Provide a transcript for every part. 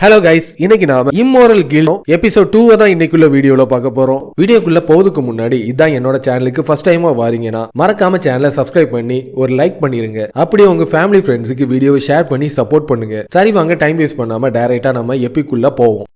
Hello guys, இன்னைக்கு நாம immoral kill episode 2 தான் இன்னைக்குள்ள வீடியோல பார்க்க போறோம். வீடியோக்குள்ள போறதுக்கு முன்னாடி இதான் என்னோட சேனலுக்கு ஃபர்ஸ்ட் டைமா வாரீங்கன்னா மறக்காம சேனலை சப்ஸ்கிரைப் பண்ணி ஒரு லைக் பண்ணிருங்க. அப்படியே உங்க ஃபேமிலி ஃப்ரெண்ட்ஸுக்கு வீடியோவை ஷேர் பண்ணி சப்போர்ட் பண்ணுங்க. சரி வாங்க, டைம் வேஸ்ட் பண்ணாம டைரக்டா நம்ம எபிக்குள்ள போவோம்.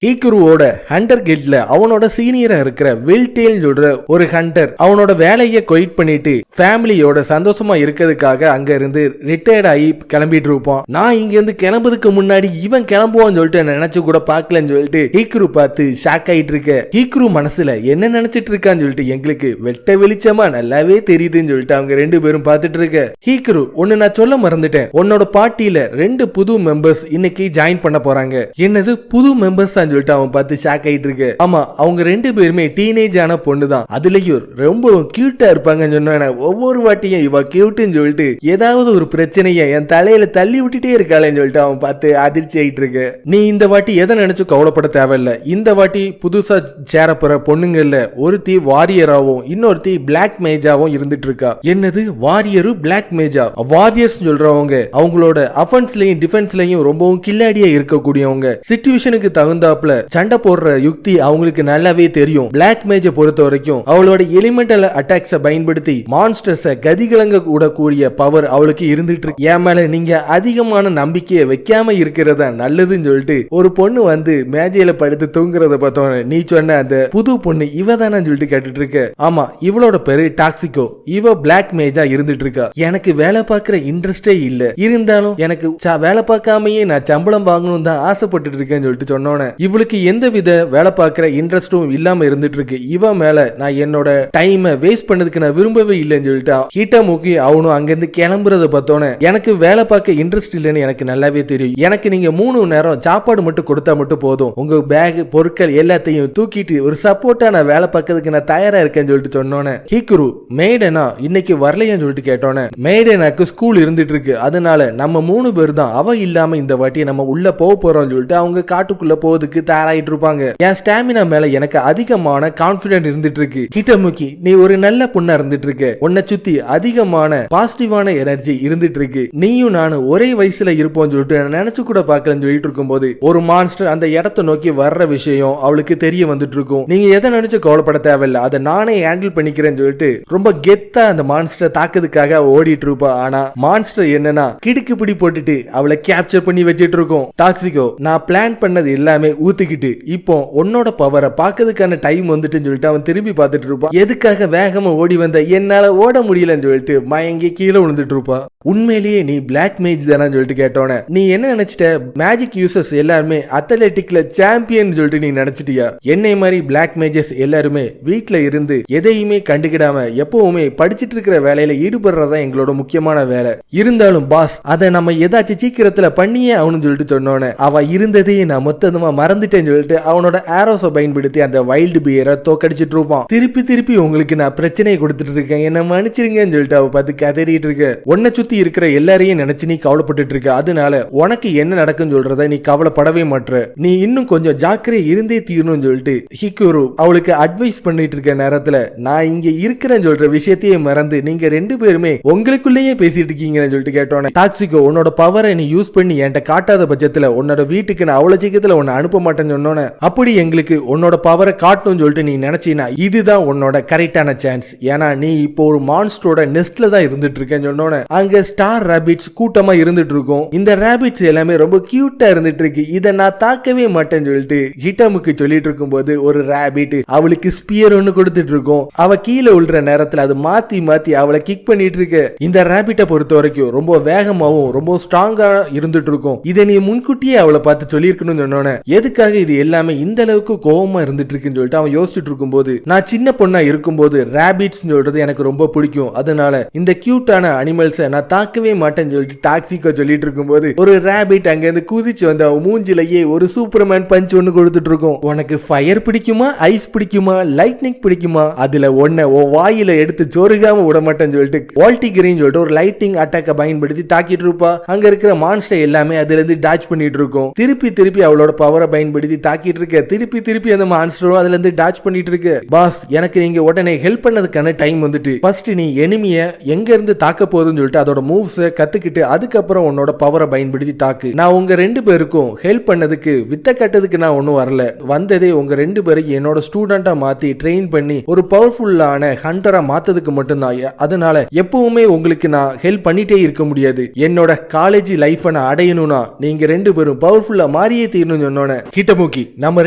ஹீக்குருவோட ஹண்டர் கில்ட்ல அவனோட சீனியரா இருக்கிற வில்டேல் சொல்ற ஒரு ஹண்டர் அவனோட வேலையை குயிட் பண்ணிட்டு ஃபேமிலியோட சந்தோஷமா இருக்கிறதுக்காக அங்க இருந்து ரிட்டையர்ட் ஆகி கிளம்பிட்டு இருப்பான். நான் இங்க இருந்து கிளம்புறதுக்கு முன்னாடி இவன் கிளம்புவான்னு சொல்லிட்டு நினைச்சு கூட பாக்கலன்னு சொல்லிட்டு ஹீக்குரு பார்த்து ஷாக் ஆயிட்டு இருக்க. ஹீக்குரு மனசுல என்ன நினைச்சிட்டு இருக்கான்னு சொல்லிட்டு எங்களுக்கு வெட்ட வெளிச்சமா நல்லாவே தெரியுதுன்னு சொல்லிட்டு அவங்க ரெண்டு பேரும் பார்த்துட்டு இருக்க. ஹீக்குரு, ஒன்னு நான் சொல்ல மறந்துட்டேன், உன்னோட பார்ட்டியில 2 புது மெம்பர்ஸ் இன்னைக்கு ஜாயின் பண்ண போறாங்க. என்னது புது மெம்பர்ஸ் சொல்லிட்டு அவன் பார்த்து ஷாக் ஆயிட்டு இருக்கு. ஆமா, அவங்க 2 பேருமே டீனேஜ் ஆன பொண்ணு தான். அதுலயும் ரொம்ப கியூட்டா இருப்பாங்கன்னு சொன்ன ஒவ்வொரு வாட்டியும் இவ கியூட்னு சொல்லிட்டு ஏதாவது ஒரு பிரச்சனையை என் தலையில தள்ளி விட்டுட்டே இருக்காளேன்னு சொல்லிட்டு அவன் பார்த்து அதிர்ச்சி ஆயிட்டு இருக்கு. நீ இந்த வாட்டி எதை நினைச்சு கவலைப்பட தேவையில்ல. இந்த வாட்டி புதுசா சேரப்போற பொண்ணுங்கல்ல ஒருத்தி வாரியராவும் இன்னொருத்தி பிளாக் மேஜாவும் இருந்துட்டு இருக்கா. என்னது வாரியரு பிளாக் மேஜா? வாரியர்ஸ் சொல்றவங்க அவங்களோட அஃபென்ஸ்லயும் டிஃபென்ஸ்லயும் ரொம்பவும் கில்லாடியா இருக்கக்கூடியவங்க. சிச்சுவேஷனுக்கு தகுந்தா சண்டை போடுற யுக்தி அவங்களுக்கு நல்லாவே தெரியும். பிளாக் மேஜை பொறுத்த வரைக்கும் அவளோட எலிமெண்டல் அட்டாக்ஸ பயன்படுத்தி மான்ஸ்டர்ஸ கதிகலங்க கூடக்கூடிய பவர் அவளுக்கு இருந்துட்டு இருக்கு. என் மேல நீங்க அதிகமான நம்பிக்கையை வைக்காம இருக்கிறதா நல்லதுன்னு சொல்லிட்டு ஒரு பொண்ணு வந்து மேஜையில படுத்து தூங்குறத பார்த்தோம். நீ சொன்ன அந்த புது பொண்ணு இவ தானே சொல்லிட்டு கேட்டுட்டு இருக்க. ஆமா, இவளோட பேரு டாக்ஸிகோ. இவ பிளாக் மேஜா இருந்துட்டு இருக்கா. எனக்கு வேலை பார்க்கிற இன்ட்ரெஸ்டே இல்ல, இருந்தாலும் எனக்கு வேலை பார்க்காமயே நான் சம்பளம் வாங்கணும் தான் ஆசைப்பட்டு இருக்கேன்னு சொல்லிட்டு சொன்னோன்னே இவளுக்கு எந்த வித வேலை பார்க்கிற இன்ட்ரெஸ்டும் இல்லாம இருந்துட்டு இருக்கு. இவன் மேல நான் என்னோட டைமை வேஸ்ட் பண்ணதுக்கு நான் விரும்பவே இல்லைன்னு சொல்லிட்டு ஹீட்டாமுக்கி அவனும் அங்கிருந்து கிளம்புறத பார்த்தோன்னே எனக்கு வேலை பார்க்க இன்ட்ரெஸ்ட் இல்லைன்னு எனக்கு நல்லாவே தெரியும். எனக்கு நீங்க 3 நேரம் சாப்பாடு மட்டும் கொடுத்தா மட்டும் போதும். உங்க பேக் பொருட்கள் எல்லாத்தையும் தூக்கிட்டு ஒரு சப்போர்ட்டா நான் வேலை பார்க்கறதுக்கு நான் தயாரா இருக்கேன்னு சொல்லிட்டு சொன்னோன்னே ஹீக்குரு, மேடனா இன்னைக்கு வரலையான்னு சொல்லிட்டு கேட்டோன்னே மேடனாக்கு ஸ்கூல் இருந்துட்டு இருக்கு, அதனால நம்ம 3 பேர் தான், அவ இல்லாம இந்த வாட்டி நம்ம உள்ள போக போறோம்னு சொல்லிட்டு அவங்க காட்டுக்குள்ள போறதுக்கு தயாராயிட்டு இருப்பாங்க. என் ஸ்டாமினா மேல எனக்கு அதிகமான கான்பிடன்ட் இருந்துட்டு இருக்கு. ஹிட்டமுக்கி, நீ ஒரு நல்ல பொண்ணா இருந்துட்டு இருக்க. உன்னை சுத்தி அதிகமான பாசிட்டிவான எனர்ஜி இருந்துட்டு இருக்கு. நீயும் நானும் ஒரே வயசுல இருப்போம்னு சொல்லிட்டு நினைச்சு கூட பார்க்கலன்னு சொல்லிட்டு இருக்கும்போது ஒரு மான்ஸ்டர் அந்த இடத்தை நோக்கி வர்ற விஷயம் அவளுக்கு தெரிய வந்துட்டு இருக்கும். நீங்க எதை நினைச்சு கவலைப்பட தேவையில்லை, அதை நானே ஹேண்டில் பண்ணிக்கிறேன்னு சொல்லிட்டு ரொம்ப கெத்தா அந்த மான்ஸ்டர் தாக்குறதுக்காக ஓடிட்டு இருப்பா. ஆனா மான்ஸ்டர் என்னன்னா கிடுக்கு பிடி போட்டுட்டு அவளை கேப்சர் பண்ணி வச்சிட்டு இருக்கும். டாக்ஸிகோ, நான் பிளான் பண்ணது எல்லாமே ஊத்திக்கிட்டு இப்போ உன்னோட பவரை பார்க்கறதுக்கான டைம் வந்துட்டுன்னு சொல்லிட்டு அவன் திரும்பி பார்த்துட்டு இருப்பான். எதுக்காக வேகமா ஓடி வந்த, என்னால ஓட முடியலன்னு சொல்லிட்டு மயங்கி கீழே விழுந்துட்டு இருப்பான். உண்மையிலேயே நீ பிளாக் மேஜ் தானு சொல்லிட்டு கேட்டோன்னே நீ என்ன நினைச்சிட்ட, மேஜிக் யூசர்ஸ் எல்லாருமே அத்லெட்டிக்ல சாம்பியன் சொல்லிட்டு நீ நினைச்சிட்டியா? என்னை மாதிரி பிளாக் மேஜஸ் எல்லாருமே வீட்டுல இருந்து எதையுமே கண்டுக்கிடாம எப்பவுமே படிச்சிட்டு இருக்கிற வேலையில ஈடுபடுறதா எங்களோட முக்கியமான வேலை. இருந்தாலும் பாஸ், அதை நம்ம ஏதாச்சும் சீக்கிரத்துல பண்ணியே அவனு சொல்லிட்டு சொன்னோன்னே அவ இருந்ததையே நான் மொத்தமா மறந்துட்டேன்னு சொல்லிட்டு அவனோட ஆரோஸை பயன்படுத்தி அந்த வைல்டு பியரை தோக்கடிச்சிட்டு இருப்பான். திருப்பி உங்களுக்கு நான் பிரச்சனையை கொடுத்துட்டு இருக்கேன், என்ன மன்னிச்சிருங்கன்னு சொல்லிட்டு அவ பார்த்து கதறிட்டு இருக்க. உன்னை சுத்தி இருக்கிற எல்லாரையும் நினைச்சு நீ கவலைப்பட்டு இருக்க. அதனால உனக்கு என்ன நடக்குன்னு சொல்றத நீ கவலைப்படவே மாட்ற. நீ இன்னும் கொஞ்சம் ஜாக்கிரதை இருந்தே தீரணும்னு சொல்லிட்டு ஹிக்குரு அவளுக்கு அட்வைஸ் பண்ணிட்டு இருக்க நேரத்துல நான் இங்க இருக்கிறேன்னு சொல்ற விஷயத்தையே மறந்து நீங்க 2 பேருமே உங்களுக்குள்ளேயே பேசிட்டு இருக்கீங்கன்னு சொல்லிட்டு கேட்டோன்னே டாக்ஸிகோ, உன்னோட பவரை நீ யூஸ் பண்ணி என்கிட்ட காட்டாத பட்சத்துல உன்னோட வீட்டுக்கு நான் அவ்வளவு சீக்கிரத்துல உன்னை அனுப்ப மாட்டேன்னு சொன்னோன்னே அப்படி எங்களுக்கு உன்னோட பவரை காட்டணும்னு சொல்லிட்டு நீ நினைச்சினா இதுதான் உன்னோட கரெக்டான சான்ஸ். ஏன்னா நீ இப்போ ஒரு மான்ஸ்டரோட நெஸ்ட்ல தான் இருந்துட்டு இருக்கேன்னு சொன்னோன்னே அங்க ஸ்டார் ராபிட்ஸ் கூட்டமா இருந்துட்டு இருக்கும். இந்த ராபிட்ஸ் எல்லாமே ரொம்ப கியூட்டா இருந்துட்டு இருக்கு. இதை நான் தாக்கவே மாட்டேன்னு சொல்லிட்டு ஹிட்டமுக்கு சொல்லிட்டு இருக்கும் போது ஒரு ராபிட் அவளுக்கு ஸ்பியர் ஒன்னு கொடுத்துட்டு இருக்கும். அவ கீழே விழுற நேரத்துல அது மாத்தி அவளை கிக் பண்ணிட்டு இருக்கு. இந்த ராபிட்டை பொறுத்த வரைக்கும் ரொம்ப வேகமாவும் ரொம்ப ஸ்ட்ராங்கா இருந்துட்டு இருக்கும். இதை நீ முன்கூட்டியே அவளை பார்த்து சொல்லியிருக்கணும்னு சொன்னோன்னே எதுக்காக இது எல்லாமே இந்த அளவுக்கு கோவமா இருந்துட்டு இருக்குன்னு சொல்லிட்டு அவன் யோசிச்சுட்டு இருக்கும்போது நான் சின்ன பொண்ணா இருக்கும்போது ராபிட்ஸ் சொல்றது எனக்கு ரொம்ப பிடிக்கும். அதனால இந்த கியூட்டான அனிமல்ஸை நான் தாக்கவே மாட்டேன்னு சொல்லிட்டு டாக்ஸிக்கோ சொல்லிட்டு இருக்கும்போது ஒரு ராபிட் அங்க இருந்து குதிச்சு வந்து அவன் மூஞ்சிலேயே ஒரு சூப்பர்மேன் பஞ்ச் ஒன்னு கொடுத்துட்டு இருக்கும். உனக்கு ஃபயர் பிடிக்குமா, ஐஸ் பிடிக்குமா, லைட்னிங் பிடிக்குமா, அதுல ஒன்ன வாயில எடுத்து சொருகாம விட மாட்டேன்னு சொல்லிட்டு வால்டிகிரின்னு சொல்லிட்டு ஒரு லைட்டிங் அட்டாக்க பயன்படுத்தி தாக்கிட்டு இருப்பா. அங்க இருக்கிற மான்ஸ்டர் எல்லாமே அதுல இருந்து டாச் பண்ணிட்டு இருக்கும். திருப்பி அவளோட பவரை பயன்படுத்தி தாக்கிட்டு இருக்க. திருப்பி அந்த மான்ஸ்டரும் அதுல இருந்து டாச் பண்ணிட்டு இருக்கு. பாஸ், எனக்கு நீங்க உடனே ஹெல்ப் பண்ணதுக்கான டைம் வந்துட்டு ஃபர்ஸ்ட் நீ எனிமிய எங்க இருந்து தாக்க போகுதுன்னு சொல்லிட்டு அதோட மூவ்ஸ் கத்துக்கிட்டு அதுக்கப்புறம் உன்னோட பவரை பயன்படுத்தி தாக்கு. நான் உங்க 2 பேருக்கும் ஹெல்ப் பண்ணதுக்கு வித்த கட்டதுக்கு நான் ஒன்னும் வரல. வந்ததே உங்க 2 பேருக்கு என்னோட ஸ்டூடெண்டா மாத்தி ட்ரெயின் பண்ணி ஒரு பவர்ஃபுல்லான ஹண்டரா மாத்ததுக்கு மட்டும்தான். அதனால எப்பவுமே உங்களுக்கு நான் ஹெல்ப் பண்ணிட்டே இருக்க முடியாது. என்னோட காலேஜ் லைஃப் நான் அடையணும்னா நீங்க 2 பேரும் பவர்ஃபுல்லா மாறியே தீரணும்னு சொன்னோன்னே ஹிட்டமுகி நம்ம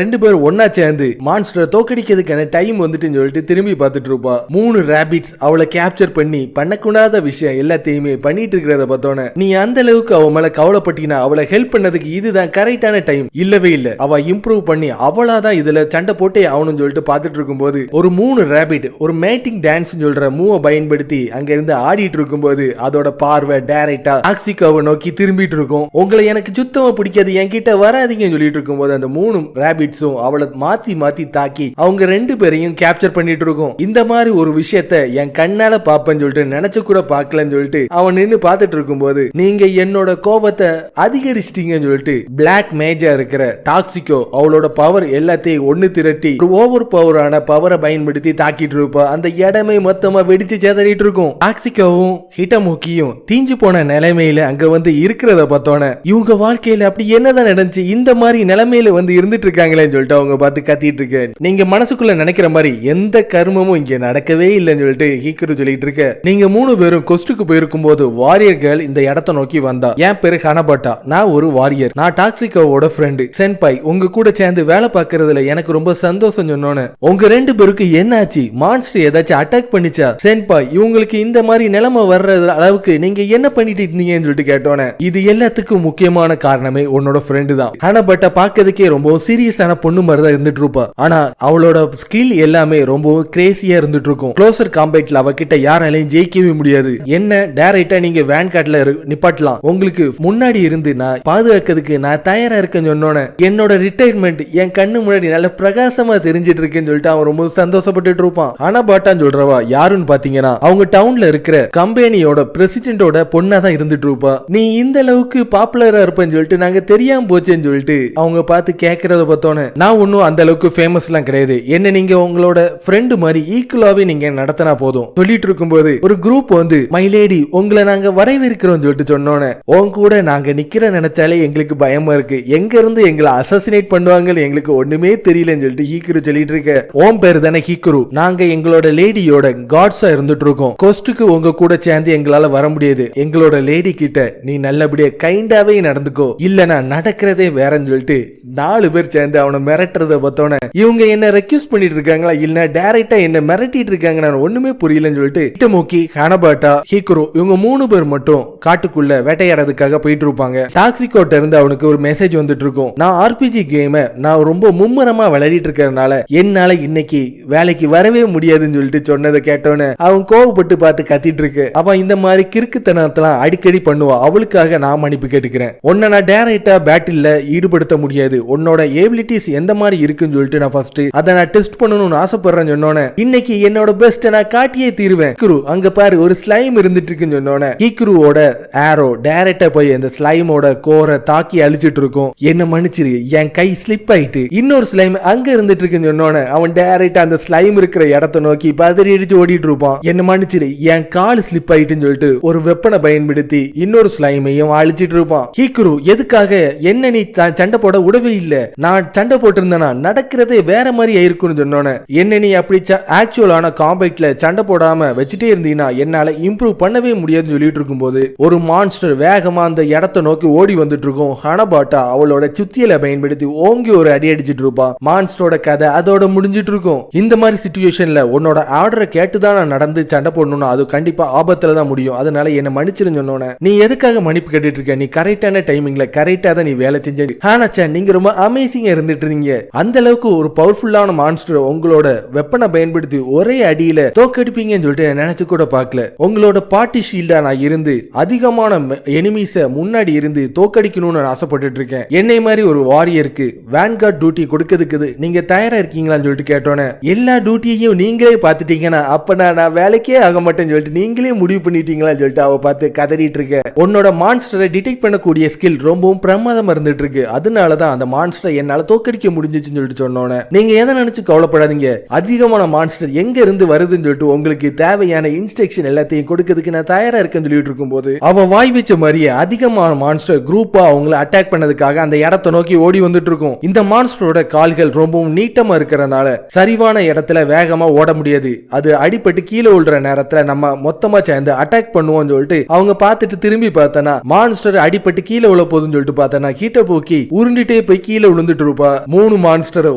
2 பேரும் ஒன்னா சேர்ந்து மான்ஸ்டரை தோக்கடிக்கிறதுக்கான டைம் வந்துட்டுன்னு சொல்லிட்டு திரும்பி பார்த்துட்டு இருப்பா. 3 ராபிட்ஸ் அவளை கேப்சர் பண்ணி பண்ணக்கூடாத விஷயம் எல்லாத்தையுமே பண்ணிட்டு இருக்கிறத பார்த்தோன்னே நீ அந்த அளவுக்கு அவ மேல கவலைப்பட்டினா அவளை ஹெல்ப் பண்ணதுக்கு இதுதான் கரெக்டான டைம். இல்லவே இல்ல, அவ இம்ப்ரூவ் பண்ணி அவளாதான் இதுல சண்டை போட்டே ஆகணும்னு சொல்லிட்டு பார்த்துட்டு இருக்கும்போது ஒரு 3 ராபிட் ஒரு மேட்டிங் டான்ஸ் சொல்ற மூவ பயன்படுத்தி அங்க இருந்து ஆடிட்டு இருக்கும்போது அதோட பார்வை டைரக்டா டாக்ஸிகோவை நோக்கி திரும்பிட்டு இருக்கும். உங்களை எனக்கு சுத்தமா பிடிக்காது, என்கிட்ட வராதீங்கன்னு சொல்லிட்டு இருக்கும்போது அந்த 3 ராபிட்ஸும் அவளை மாத்தி தாக்கி அவங்க 2 பேரையும் கேப்சர் பண்ணிட்டு இருக்கும். இந்த மாதிரி ஒரு விஷயத்த என் கண்ணால பாப்பேன்னு சொல்லிட்டு நினைச்சு கூட பார்க்கலன்னு சொல்லிட்டு அவன் நின்னு பார்த்துட்டு இருக்கும்போது நீங்க என்னோட கோபத்தை அதிகரிச்சிட்டீங்கன்னு சொல்லிட்டு பிளாக் மேஜா இருக்கிற டாக்ஸிகோ அவளோட பவர் எல்லாத்தையும் ஒன்னு திரட்டி ஒரு ஓவர் பவரான பவரை பயன்படுத்தி தாக்கிட்டு இருப்பா. அந்த இடமே மொத்தமா வெடிச்சு சேதறிட்டு இருக்கும். டாக்ஸிகோவும் ஹிட்டமுகியும் தீஞ்சு போன நிலைமையில அங்க வந்து இருக்கிறத பார்த்தோன்னே இவங்க வாழ்க்கையில அப்படி என்னதான் நடந்துச்சு, இந்த மாதிரி நிலைமையில வந்து இருந்துட்டு இருக்காங்களேன்னு சொல்லிட்டு அவங்க பார்த்து கத்திட்டு இருக்கேன். நீங்க மனசுக்குள்ள நினைக்கிற மாதிரி எந்த கர்மமும் இங்க நடக்கவே இல்லைன்னு சொல்லிட்டு ஹீக்கரு சொல்லிட்டு இருக்க. நீங்க 3 பேரும் கொஸ்டுக்கு போயிருக்கும் போது வாரியர்கள் இந்த இடத்தை நோக்கி வந்தா. என் பேரு ஹனபாட்டா, நான் ஒரு வாரியர், நான் டாக்ஸிகோவோட ஃப்ரெண்டு. சென்பாய், உங்க கூட சேர்ந்து வேலை பார்க்கறதுல எனக்கு ரொம்ப சந்தோஷம் சொன்னோன்னு உங்க 2 பேருக்கு என்னாச்சு, மான்ஸ்டர் ஏதாச்சும் அட்டாக் பண்ணிச்சா? சென்பாய், இவங்களுக்கு இந்த மாதிரி நிலைமை வர்ற அளவுக்கு நீங்க என்ன பண்ணிட்டு இருந்தீங்கன்னு சொல்லிட்டு கேட்டோன்னே இது எல்லாத்துக்கும் முக்கியமான காரணமே உன்னோட ஃப்ரெண்டு தான். ஹனபாட்டா பார்க்கறதுக்கே ரொம்ப சீரியஸான பொண்ணு மாதிரி தான் இருந்துட்டு இருப்பா. ஆனா அவளோட ஸ்கில் எல்லாமே ரொம்ப கிரேசியா இருந்துட்டு இருக்கும். க்ளோசர் காம்பேட்ல அவகிட்ட யாராலையும் ஜெயிக்கவே முடியாது. என்ன டைரக்டா நீங்க வேன் கார்ட்ல நிப்பாட்டலாம், உங்களுக்கு முன்னாடி இருந்து நான் பாதுகாக்கிறதுக்கு நான் தயாரா இருக்கேன்னு சொன்னோன்னே என்னோட ரிட்டையர்மெண்ட் என் கண்ணு முன்னாடி நல்ல பிரகாசமா தெரிஞ்சிட்டு இருக்குன்னு சொல்லிட்டு அவன் ரொம்ப சந்தோஷப்பட்டு இருப்பான். ஹனபாட்டான்னு சொல்றவா யாருன்னு பாத்தீங்கன்னா அவங்க டவுன்ல இருக்கிற கம்பெனியோட பிரசிடென்டோட பொண்ணா தான் இருந்துட்டு இருப்பா. நீ இந்த அளவுக்கு பாப்புலரா இருப்பேன்னு சொல்லிட்டு நாங்க தெரியாம போச்சேன்னு சொல்லிட்டு அவங்க பார்த்து கேட்கறத பார்த்தோன்னே நான் ஒன்னும் அந்த அளவுக்கு ஃபேமஸ் எல்லாம் கிடையாது, என்ன நீங்க உங்களோட ஃப்ரெண்டு மாதிரி ஈக்குவலாவே நீங்க நடத்தினா போதும் சொல்லிட்டு இருக்கும்போது ஒரு குரூப் வந்து மைலேடி உங்களை நாங்க வரவேற்கிறோம் சொல்லிட்டு சொன்னோன்னே உங்க கூட நாங்க நிக்கிற நினைச்சாலே எங்களுக்கு பயமா இருக்கு, எங்க இருந்து எங்களை அசசினேட் பண்ணுவாங்கன்னு எங்களுக்கு ஒண்ணுமே தெரியலன்னு சொல்லிட்டு ஹீக்குரு சொல்லிட்டு இருக்க. ஓம் பேரு தானே ஹீக்குரு, நாங்க எங்களோட லேடியோட காட்ஸா இருந்துட்டு இருக்கோம். கோஸ்டுக்கு உங்க கூட சேர்ந்து எங்களால வர முடியாது, எங்களோட லேடி கிட்ட நீ நல்லபடியா கைண்டாவே நடந்துக்கோ, இல்லனா நடக்கிறதே வேறன்னு சொல்லிட்டு 4 பேர் சேர்ந்து அவனை மிரட்டுறத பார்த்தோன்னே இவங்க என்ன ரெக்யூஸ் பண்ணிட்டு இருக்காங்களா இல்ல டைரக்டா என்ன மிரட்டிட்டு இருக்காங்க நான் ஒண்ணுமே புரியலன்னு சொல்லிட்டு ஹிட்டமுகி, ஹனபாட்டா, ஹீக்குரு இவங்க 3 பேர் மட்டும் காட்டுக்குள்ள வேட்டையாடுறதுக்காக போயிட்டு இருப்பாங்க. டாக்ஸிகோட்ட இருந்து அவனுக்கு ஒரு மெசேஜ் வந்துட்டு இருக்கும். நான் ஆர்பிஜி கேமை நான் ரொம்ப மும்முரமா விளையாடிட்டு இருக்கறனால என்னால இன்னைக்கு வேலைக்கு வரவே முடியாதுன்னு சொல்லிட்டு சொன்னதை கேட்டோன்னு அவன் கோவப்பட்டு பார்த்து கத்திட்டு இருக்கு. அவன் இந்த மாதிரி கிறுக்குத்தனத்தெல்லாம் அடிக்கடி பண்ணுவான், அவளுக்காக நான் மன்னிப்பு கேட்டுக்கிறேன். உன்னை நான் டைரக்டா பேட்டில்ல ஈடுபடுத்த முடியாது, உன்னோட ஏபிலிட்டிஸ் எந்த மாதிரி இருக்குன்னு சொல்லிட்டு நான் ஃபர்ஸ்ட் அதை நான் டெஸ்ட் பண்ணணும்னு ஆசைப்படுறேன்னு சொன்னோன்னே இன்னைக்கு என்னோட பெஸ்ட் நான் காட்டியே தீருவேன். ஹீக்குரு அங்க பாரு ஒரு ஸ்லைம் இருந்துட்டு இருக்குன்னு சொன்னோன்னே ஹீக்குருவோட ஆரோ டைரக்டா போய் அந்த ஸ்லைமோட கோரை தாக்கி அழிச்சிட்டு இருக்கும். என்ன மன்னிச்சிரு, என் கை ஸ்லிப் ஆயிட்டு இன்னொரு ஸ்லைம் அங்க இருந்துட்டு இருக்குன்னு சொன்னோன்னே அவன் டைரக்டா அந்த ஸ்லைம் இருக்கிற இடத்தை நோக்கி பதறி அடிச்சு ஓடிட்டு இருப்பான். என்ன மன்னிச்சிரு, என் கால் ஸ்லிப் ஆயிட்டுன்னு சொல்லிட்டு ஒரு வெப்பனை பயன்படுத்தி இன்னொரு ஸ்லைமையும் அழிச்சிட்டு இருப்பான். ஹீக்குரு எதுக்காக என்ன நீ சண்டை போட உடவே இல்ல, நான் சண்டை போட்டு இருந்தேனா நடக்கிறதே வேற மாதிரி ஆயிருக்குன்னு சொன்னோன்னே என்ன நீ அப்படி ஆக்சுவலான காம்பேட்ல சண்டை போடாம வச்சுட்டே இருந்தீங்கன்னா என்னால இம்ப்ரூவ் பண்ணவே முடியாதுன்னு சொல்லிட்டு இருக்கும்போது ஒரு மான்ஸ்டர் வேகமா அந்த இடத்தை நோக்கி ஓடி வந்துட்டு இருக்கும். ஹனபாட்டா அவளோட சுத்தியலை பயன்படுத்தி ஓங்கி ஒரு அடி அடிச்சிட்டு இருப்பான். மான்ஸ்டரோட கதை அதோட முடிஞ்சிட்டு இருக்கும். இந்த மாதிரி சிச்சுவேஷன்ல உன்னோட ஆர்டரை கேட்டுதான் நான் நடந்து சண்டை போடணும், அது கண்டிப்பா ஆபத்துல தான் முடியும், அதனால என்ன மன்னிச்சிருன்னு சொன்னோன்னே நீ எதுக்காக மன்னிப்பு கேட்டுட்டு இருக்க, நீ கரெக்டான டைமிங்ல கரெக்டா தான் நீ வேலை செஞ்சது. ஹானாச்சான் நீங்க ரொம்ப அமேசிங்கா இருந்துட்டு இருந்தீங்க, அந்த அளவுக்கு ஒரு பவர்ஃபுல்லான மான்ஸ்டர் உங்களோட வெப்பனை பயன்படுத்தி ஒரே அடியில தோக்கடிப்பீங்கன்னு சொல்லிட்டு நினைச்சு கூட பார்க்கல. உங்களோட பார்ட்டி ஷீல்ட கில்ட்ல நான் இருந்து அதிகமான எனிமீஸை முன்னாடி இருந்து தோக்கடிக்கணும்னு ஆசைப்பட்டு இருக்கேன். என்னை மாதிரி ஒரு வாரியருக்கு வேன்கார்ட் டியூட்டி கொடுக்கிறதுக்கு நீங்க தயாரா இருக்கீங்களான்னு சொல்லிட்டு கேட்டோன்னே எல்லா டியூட்டியையும் நீங்களே பார்த்துட்டீங்கன்னா அப்ப நான் வேலைக்கே ஆக மாட்டேன்னு சொல்லிட்டு நீங்களே முடிவு பண்ணிட்டீங்களான்னு சொல்லிட்டு அவ பார்த்து கதறிட்டு இருக்க. உன்னோட மான்ஸ்டரை டிடெக்ட் பண்ணக்கூடிய ஸ்கில் ரொம்பவும் பிரமாதமா இருந்துட்டு இருக்கு. அதனாலதான் அந்த மான்ஸ்டரை என்னால தோக்கடிக்க முடிஞ்சிச்சுன்னு சொல்லிட்டு சொன்னோன்னே நீங்க எதை நினைச்சு கவலைப்படாதீங்க, அதிகமான மான்ஸ்டர் எங்க இருந்து வருதுன்னு சொல்லிட்டு உங்களுக்கு தேவையான இன்ஸ்ட்ரக்ஷன் எல்லாத்தையும் கொடுக்கிறதுக்கு நான் தயாரா இருக்கேன்னு சொல்லிட்டு இருக்கும்போது அவ வாய் வச்ச மாதிரியே அதிகமான மான்ஸ்டர் குரூப்பா அவங்களை அட்டாக் பண்ணதுக்காக அந்த இடத்தை நோக்கி ஓடி வந்துட்டு இருக்கும். இந்த மான்ஸ்டரோட கால்கள் ரொம்பவும் நீட்டமா இருக்கிறதுனால சரிவான இடத்துல வேகமா ஓட முடியாது. அது அடிபட்டு கீழே விழுற நேரத்துல நம்ம மொத்தமா சேர்ந்து அட்டாக் பண்ணுவோம் சொல்லிட்டு அவங்க பார்த்துட்டு திரும்பி பார்த்தனா மான்ஸ்டர் அடிபட்டு கீழே விழ போதுன்னு சொல்லிட்டு பார்த்தனா கீட்ட போக்கி உருண்டிட்டே போய் கீழே விழுந்துட்டு இருப்பா. 3 மான்ஸ்டர்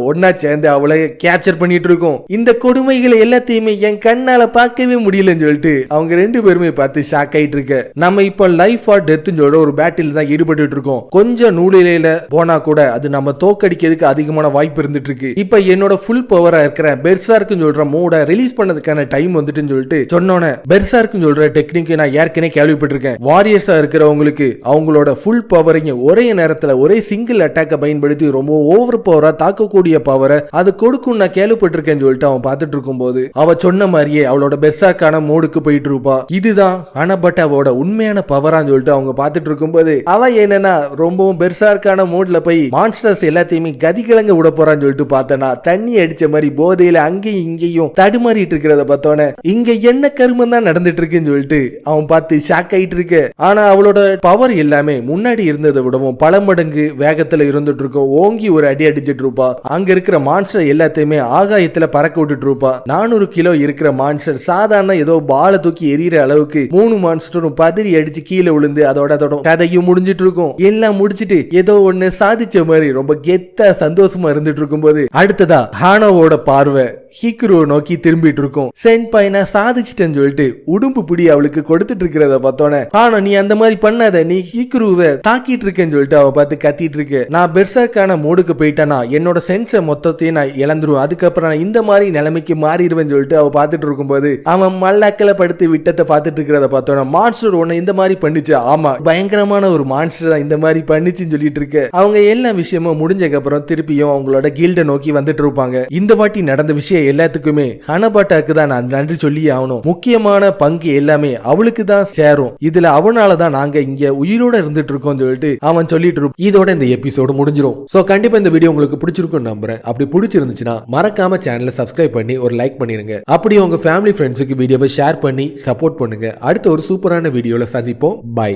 ஒன்னா சேர்ந்து அவளை கேப்சர் பண்ணிட்டு இருக்கும். இந்த கொடுமைகளை எல்லாத்தையுமே என் கண்ணால பார்க்கவே முடியலன்னு சொல்லிட்டு அவங்க 2 பேருமே பார்த்து ஷாக் ஆயிட்டு இருக்க. நம்ம இப்ப லைஃப் ஆர் டெத் சொல்ற ஒரு பேட்டில் தான் ஈடுபட்டு இருக்கோம். கொஞ்சம் நூலிலையில போனா கூட அது நம்ம தோக்கடிக்கிறதுக்கு அதிகமான வாய்ப்பு இருந்துட்டு இருக்கு. இப்ப என்னோட ஃபுல் பவரா இருக்கிற பெர்சார்க்கு சொல்ற மோட ரிலீஸ் பண்ணதுக்கான டைம் வந்துட்டுன்னு சொல்லிட்டு சொன்னோன்னே பெர்சார்க்கு சொல்ற டெக்னிக் நான் ஏற்கனவே கேள்விப்பட்டிருக்கேன். வாரியர்ஸா இருக்கிறவங்களுக்கு அவங்களோட ஃபுல் பவரையும் ஒரே நேரத்துல ஒரே சிங்கிள் அட்டாக்கை பயன்படுத்தி ரொம்ப ஓவர் பவரா தாக்கக்கூடிய பவரை அது கொடுக்கும் நான் கேள்விப்பட்டிருக்கேன்னு சொல்லிட்டு அவன் பார்த்துட்டு இருக்கும் போது அவ சொன்ன மாதிரியே அவளோட பெர்சார்க்கான மோடுக்கு போயிட்டு இருப்பா. இதுதான் பட் அவளோட உண்மையான பவரான்னு சொல்லிட்டு அவங்க பார்த்துட்டு இருக்கும்போது அவ என்னன்னா ரொம்பவும் பெர்சார்க்கான மோட்ல போய் மான்ஸ்டர்ஸ் எல்லாத்தையுமே கதிகலங்க விட போறான்னு சொல்லிட்டு பார்த்தனா தண்ணி அடிச்ச மாதிரி போதையில அங்கேயும் இங்கேயும் தடுமாறிட்டு இருக்கிறத பார்த்தோன்னே இங்க என்ன கருமம் தான் நடந்துட்டு இருக்குன்னு சொல்லிட்டு அவன் பார்த்து ஷாக் ஆயிட்டு இருக்கு. ஆனா அவளோட பவர் எல்லாமே முன்னாடி இருந்ததை விடவும் பல மடங்கு வேகத்துல இருந்துட்டு இருக்கும். ஓங்கி ஒரு அடி அடிச்சிட்டு இருப்பா. அங்க இருக்கிற மான்ஸ்டர் எல்லாத்தையுமே ஆகாயத்துல பறக்க விட்டுட்டு இருப்பா. 400 கிலோ இருக்கிற மான்ஸ்டர் சாதாரண ஏதோ பாலை தூக்கி எரியற அளவுக்கு 3 மான்ஸ்டரும் பதறி அடிச்சு கீழே விழுந்து அதோட கதையும் முடிஞ்சிட்டு இருக்கும். எல்லாம் முடிச்சிட்டு ஏதோ ஒண்ணு சாதிச்ச மாதிரி ரொம்ப கெத்தா சந்தோஷமா இருந்துட்டு இருக்கும்போது அடுத்ததா ஹானோவோட பார்வை ஹீக்ரோ நோக்கி திரும்பிட்டு இருக்கும். சென்பாய் நான் சாதிச்சிட்டேன்னு சொல்லிட்டு உடும்பு பிடி அவளுக்கு கொடுத்துட்டு இருக்கிறத பார்த்தோன்னே ஆனா நீ அந்த மாதிரி பண்ணாத, நீ ஹீக்ரோவை தாக்கிட்டு இருக்கேன்னு சொல்லிட்டு அவ பார்த்து கத்திட்டு இருக்கு. நான் பெர்சர்க்கான மோடுக்கு போயிட்டேனா என்னோட சென்ஸை மொத்தத்தையும் நான் இழந்துருவேன், அதுக்கப்புறம் நான் இந்த மாதிரி நிலைமைக்கு மாறிடுவேன்னு சொல்லிட்டு அவ பார்த்துட்டு இருக்கும்போது அவன் மல்லாக்கல படுத்து விட்டத்தை பார்த்துட்டு இருக்கிறத பார்த்தோன்னா மான்ஸ்டர் ஒன்னு இந்த மாதிரி பண்ணிச்சு. ஆமா பயங்கரமான ஒரு மான்ஸ்டர் தான் இந்த மாதிரி பண்ணிச்சுன்னு சொல்லிட்டு இருக்கு. அவங்க எல்லா விஷயமும் முடிஞ்சதுக்கு அப்புறம் திருப்பியும் அவங்களோட கில்ட நோக்கி வந்துட்டு இருப்பாங்க. இந்த வாட்டி நடந்த விஷயம் எல்லாத்துக்குமே ஹனபாட்டாக்கு தான் நான் நன்றி சொல்லி ஆகணும். முக்கியமான பங்கு எல்லாமே அவளுக்கு தான் சேரும். இதுல அவனாலதான் நாங்க இங்க உயிரோட இருந்துட்டு இருக்கோம் சொல்லிட்டு அவன் சொல்லிட்டு இருப்பான். இதோட இந்த எபிசோடு முடிஞ்சிரும். சோ கண்டிப்பா இந்த வீடியோ உங்களுக்கு பிடிச்சிருக்கும் நம்புறேன். அப்படி பிடிச்சிருந்துச்சுன்னா மறக்காம சேனலை சப்ஸ்கிரைப் பண்ணி ஒரு லைக் பண்ணிருங்க. அப்படி உங்க ஃபேமிலி ஃப்ரெண்ட்ஸுக்கு வீடியோவை ஷேர் பண்ணி சப்போர்ட் பண்ணுங்க. அடுத்த ஒரு சூப்பரான வீடியோல சந்திப்போம். பை.